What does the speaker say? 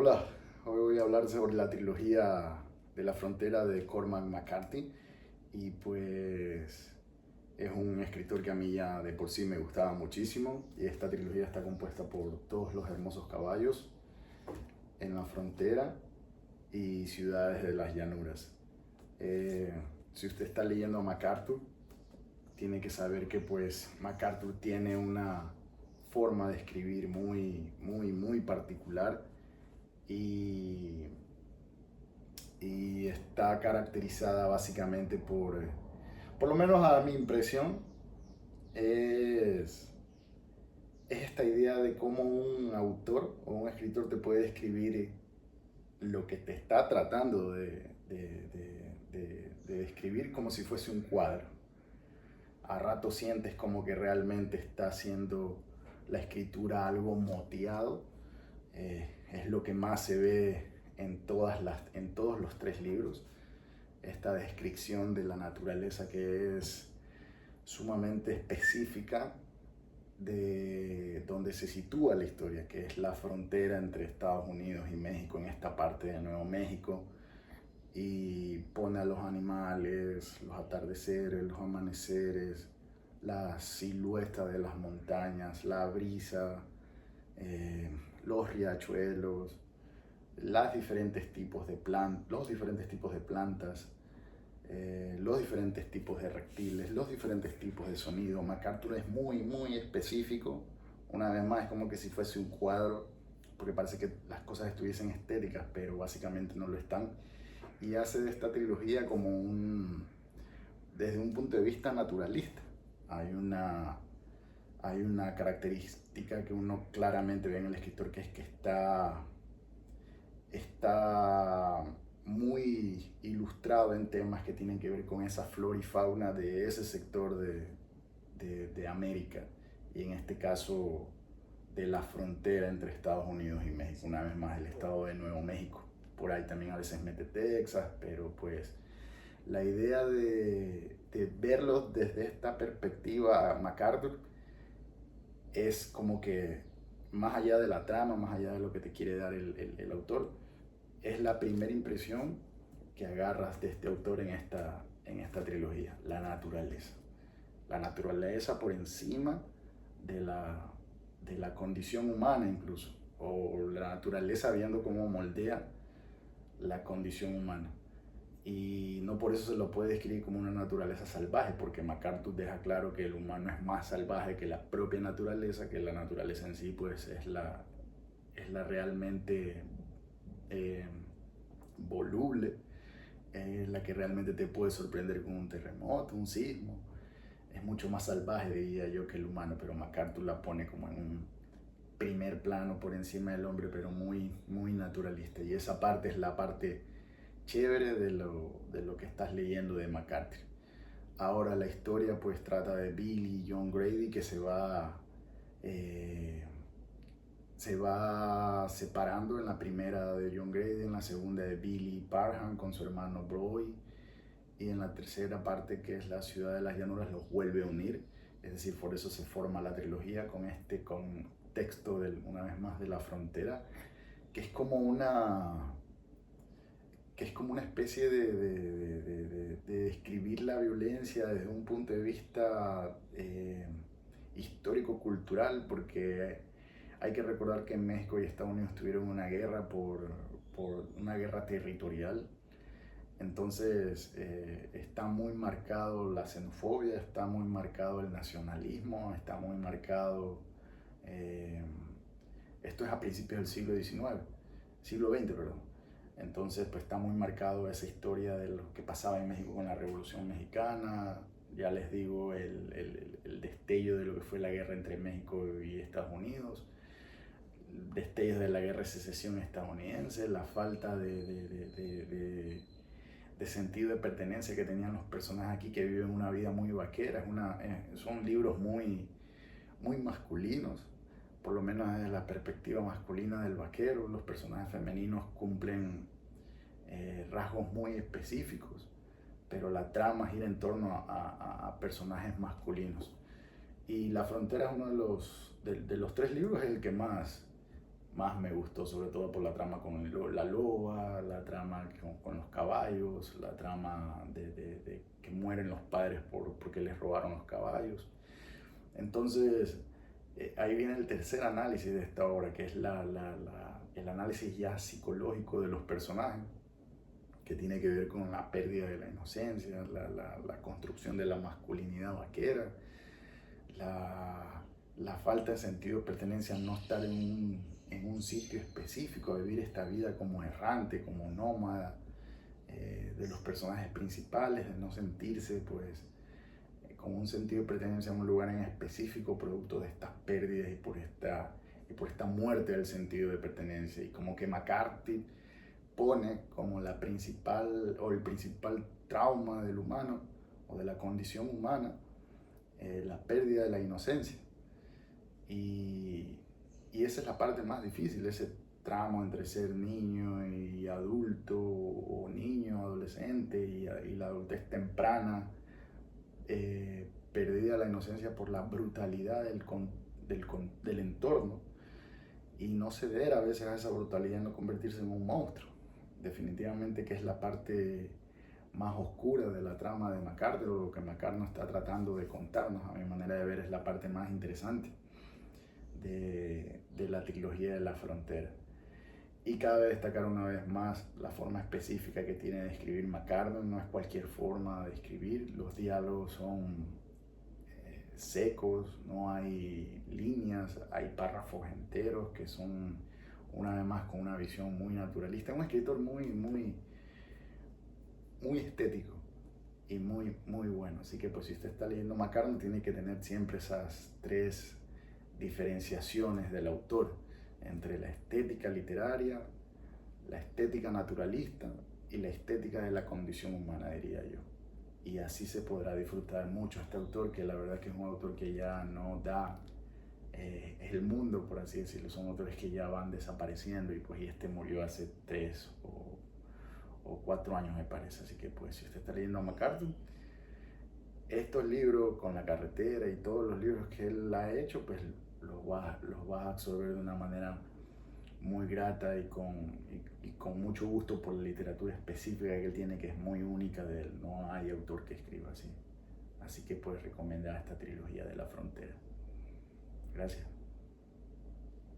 Hola, hoy voy a hablar sobre la trilogía de la frontera de Cormac McCarthy y pues es un escritor que a mí ya de por sí me gustaba muchísimo y esta trilogía está compuesta por todos los hermosos caballos en la frontera y ciudades de las llanuras. Eh, si usted está leyendo a MacArthur, tiene que saber que pues MacArthur tiene una forma de escribir muy particular y y está caracterizada básicamente por lo menos a mi impresión, es, es esta idea de cómo un autor o un escritor te puede escribir lo que te está tratando de describir como si fuese un cuadro. A rato sientes como que realmente está haciendo la escritura algo moteado. Es lo que más se ve en todos los tres libros. Esta descripción de la naturaleza que es sumamente específica de donde se sitúa la historia, que es la frontera entre Estados Unidos y México, en esta parte de Nuevo México, y pone a los animales, los atardeceres, los amaneceres, la silueta de las montañas, la brisa, los riachuelos, los diferentes tipos de plantas, los diferentes tipos de reptiles, los diferentes tipos de sonido. MacArthur es muy específico. Una vez más, es como que si fuese un cuadro, porque parece que las cosas estuviesen estéticas, pero básicamente no lo están. Y hace de esta trilogía desde un punto de vista naturalista. Hay una, hay una característica que uno claramente ve en el escritor, que es que está muy ilustrado en temas que tienen que ver con esa flora y fauna de ese sector de América, y en este caso de la frontera entre Estados Unidos y México, una vez más el estado de Nuevo México. Por ahí también a veces mete Texas, pero pues la idea de verlo desde esta perspectiva, MacArthur, es como que más allá de la trama, más allá de lo que te quiere dar el autor, es la primera impresión que agarras de este autor en esta trilogía, la naturaleza. La naturaleza por encima de de la condición humana incluso, o la naturaleza viendo cómo moldea la condición humana. Y no por eso se lo puede describir como una naturaleza salvaje, porque MacArthur deja claro que el humano es más salvaje que la propia naturaleza, que la naturaleza en sí pues es la realmente eh, voluble, es la que realmente te puede sorprender con un terremoto, un sismo. Es mucho más salvaje, diría yo, que el humano, pero MacArthur la pone como en un primer plano por encima del hombre, pero muy naturalista. Y esa parte es la parte chévere de lo que estás leyendo de MacArthur. Ahora la historia pues trata de Billy y John Grady, que eh, se va separando, en la primera de John Grady, en la segunda de Billy Parham con su hermano Broy, y en la tercera parte, que es la ciudad de las llanuras, los vuelve a unir. Es decir, por eso se forma la trilogía con este contexto una vez más de la frontera, que es como una especie de describir la violencia desde un punto de vista histórico-cultural, porque hay que recordar que en México y Estados Unidos tuvieron una guerra por una guerra territorial. Entonces está muy marcado la xenofobia, está muy marcado el nacionalismo, está muy marcado... eh, esto es a principios del siglo XX, perdón. Entonces pues está muy marcado esa historia de lo que pasaba en México con la Revolución Mexicana. Ya les digo, el destello de lo que fue la guerra entre México y Estados Unidos, destellos de la guerra de secesión estadounidense, la falta de sentido de pertenencia que tenían los personajes aquí, que viven una vida muy vaquera. Son libros muy masculinos, por lo menos desde la perspectiva masculina del vaquero. Los personajes femeninos cumplen rasgos muy específicos, pero la trama gira en torno a personajes masculinos. Y La Frontera es uno de los tres libros, es el que más más me gustó, sobre todo por la trama con la loba, la trama con los caballos, la trama de que mueren los padres porque les robaron los caballos. Entonces, ahí viene el tercer análisis de esta obra, que es el análisis ya psicológico de los personajes, que tiene que ver con la pérdida de la inocencia, la construcción de la masculinidad vaquera, la falta de sentido de pertenencia, no estar en un sitio específico, vivir esta vida como errante, como nómada, de los personajes principales, de no sentirse pues con un sentido de pertenencia a un lugar en específico producto de estas pérdidas y por esta muerte del sentido de pertenencia. Y como que McCarthy pone como la principal o el principal trauma del humano o de la condición humana, la pérdida de la inocencia. Y, y esa es la parte más difícil, ese tramo entre ser niño y adulto, o niño, adolescente y la adultez temprana, perdida la inocencia por la brutalidad del entorno, y no ceder a veces a esa brutalidad, no convertirse en un monstruo. Definitivamente que es la parte más oscura de la trama de McCarthy, o lo que McCarthy está tratando de contarnos. A mi manera de ver, es la parte más interesante de la trilogía de La Frontera. Y cabe destacar una vez más la forma específica que tiene de escribir McCarthy. No es cualquier forma de escribir, los diálogos son secos, no hay líneas, hay párrafos enteros que son, una vez más, con una visión muy naturalista. Un escritor muy estético y muy bueno. Así que pues si usted está leyendo McCarthy, tiene que tener siempre esas tres diferenciaciones del autor entre la estética literaria, la estética naturalista y la estética de la condición humana, diría yo. Y así se podrá disfrutar mucho este autor, que la verdad que es un autor que ya no da el mundo, por así decirlo. Son autores que ya van desapareciendo, y pues y este murió hace 3 o 4 años, me parece. Así que pues si usted está leyendo a McCarthy, estos libros con La Carretera y todos los libros que él ha hecho, pues los va a absorber de una manera muy grata y con mucho gusto por la literatura específica que él tiene, que es muy única de él. No hay autor que escriba así. Así que pues recomendar esta trilogía de La Frontera. Gracias.